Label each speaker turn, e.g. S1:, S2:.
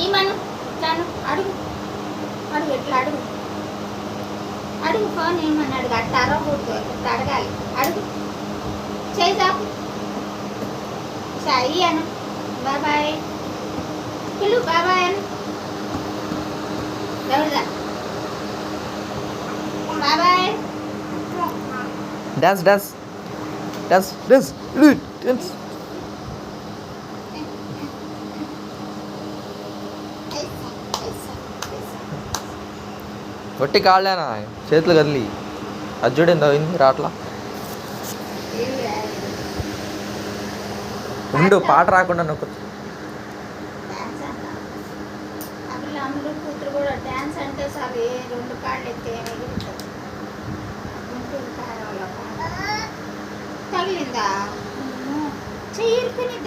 S1: ఏమను అడుగు అడుగు ఎట్లా అడుగు అడుగు ఫోన్ ఏమని అడుగు అట్ట అరవకూడదు అట్లా అడగాలి అడుగు చేయి చాపు సాయి అను బాబాయ్ పిలు బాబాయ్ అను ఎవరిదా బాబాయ్
S2: dance dance dance dance dance ఒట్టి కాళ్ళేనా చేతులు కదిలి అజ్జుడు ఎంత అయింది రాట్లా ఉండు పాట రాకుండా నొక్కు
S1: అమ్ముడు కూతురు కూడా డ్యాన్స్ అంటే సార్ రెండు కాళ్ళు ఎత్తే తగిలిందా చెయ్యిరుకుని